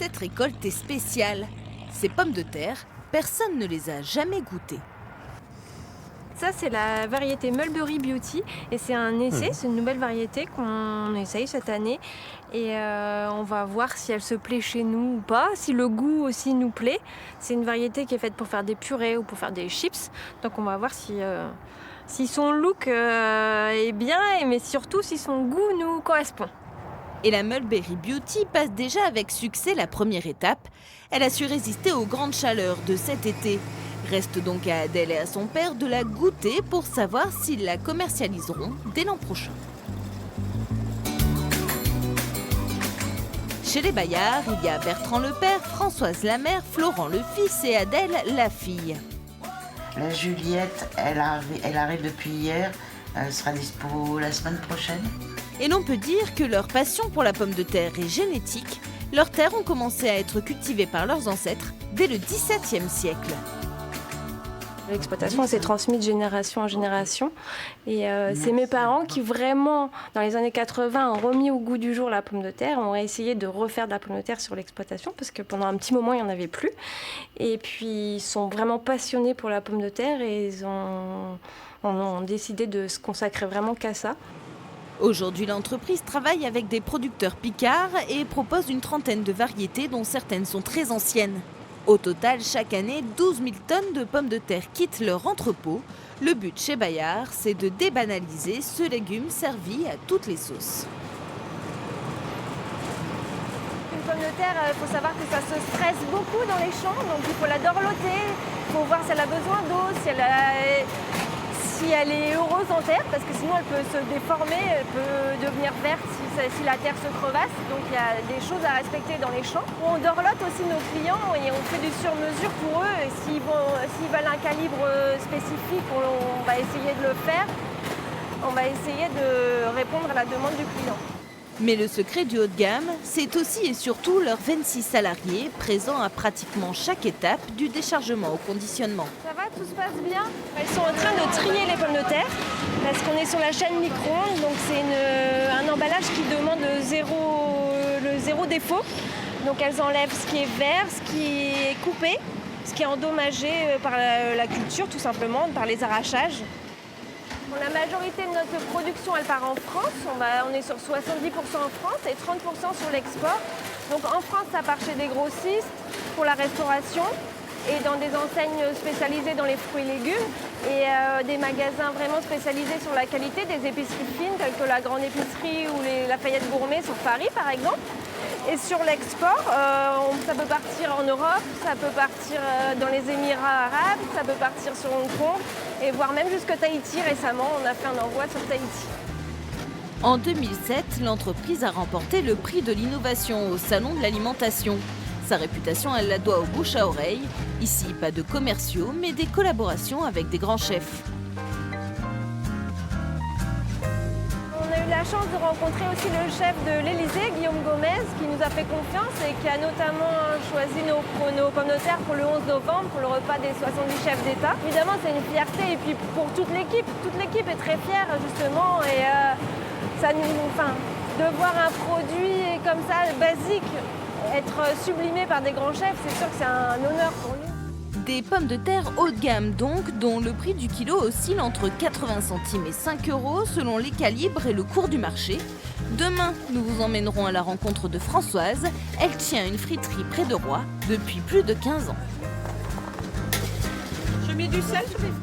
Cette récolte est spéciale. Ces pommes de terre, personne ne les a jamais goûtées. Ça, c'est la variété Mulberry Beauty et c'est un essai, c'est une nouvelle variété qu'on essaye cette année et on va voir si elle se plaît chez nous ou pas, si le goût aussi nous plaît. C'est une variété qui est faite pour faire des purées ou pour faire des chips, donc on va voir si son look est bien, mais surtout si son goût nous correspond. Et la Mulberry Beauty passe déjà avec succès la première étape. Elle a su résister aux grandes chaleurs de cet été. Reste donc à Adèle et à son père de la goûter pour savoir s'ils la commercialiseront dès l'an prochain. Chez les Bayard, il y a Bertrand le père, Françoise la mère, Florent le fils et Adèle la fille. La Juliette, elle arrive depuis hier. Elle sera dispo la semaine prochaine. Et l'on peut dire que leur passion pour la pomme de terre est génétique. Leurs terres ont commencé à être cultivées par leurs ancêtres dès le XVIIe siècle. L'exploitation s'est transmise de génération en génération et c'est mes parents qui vraiment, dans les années 80, ont remis au goût du jour la pomme de terre, ont essayé de refaire de la pomme de terre sur l'exploitation parce que pendant un petit moment, il n'y en avait plus. Et puis, ils sont vraiment passionnés pour la pomme de terre et ils ont décidé de se consacrer vraiment qu'à ça. Aujourd'hui, l'entreprise travaille avec des producteurs picards et propose une trentaine de variétés dont certaines sont très anciennes. Au total, chaque année, 12 000 tonnes de pommes de terre quittent leur entrepôt. Le but chez Bayard, c'est de débanaliser ce légume servi à toutes les sauces. Une pomme de terre, il faut savoir que ça se stresse beaucoup dans les champs, donc il faut la dorloter, il faut voir si elle a besoin d'eau, si elle est heureuse en terre, parce que sinon elle peut se déformer, elle peut devenir verte si la terre se crevasse. Donc il y a des choses à respecter dans les champs. On dorlote aussi nos clients et on fait du sur-mesure pour eux. Et s'ils veulent un calibre spécifique, on va essayer de le faire. On va essayer de répondre à la demande du client. Mais le secret du haut de gamme, c'est aussi et surtout leurs 26 salariés présents à pratiquement chaque étape du déchargement au conditionnement. Ça va, tout se passe bien? Elles sont en train de trier les pommes de terre parce qu'on est sur la chaîne micro-ondes, donc c'est un emballage qui demande le zéro défaut. Donc elles enlèvent ce qui est vert, ce qui est coupé, ce qui est endommagé par la culture tout simplement, par les arrachages. Bon, la majorité de notre production, elle part en France. On est sur 70% en France et 30% sur l'export. Donc en France, ça part chez des grossistes pour la restauration et dans des enseignes spécialisées dans les fruits et légumes et des magasins vraiment spécialisés sur la qualité, des épiceries fines telles que la Grande Épicerie ou les Lafayette Gourmet sur Paris par exemple. Et sur l'export, ça peut partir en Europe, ça peut partir dans les Émirats arabes, ça peut partir sur Hong Kong et voire même jusqu'à Tahiti. Récemment, on a fait un envoi sur Tahiti. En 2007, l'entreprise a remporté le prix de l'innovation au Salon de l'alimentation. Sa réputation, elle la doit au bouche à oreille. Ici, pas de commerciaux, mais des collaborations avec des grands chefs. On a eu la chance de rencontrer aussi le chef de l'Élysée, Guillaume Gomez, qui nous a fait confiance et qui a notamment choisi nos pommes de terre pour le 11 novembre, pour le repas des 70 chefs d'État. Évidemment, c'est une fierté et puis pour toute l'équipe est très fière justement et de voir un produit comme ça, basique, être sublimé par des grands chefs, c'est sûr que c'est un honneur pour nous. Des pommes de terre haut de gamme donc, dont le prix du kilo oscille entre 80 centimes et 5 € selon les calibres et le cours du marché. Demain, nous vous emmènerons à la rencontre de Françoise. Elle tient une friterie près de Roye depuis plus de 15 ans. Je mets du sel sur les frites.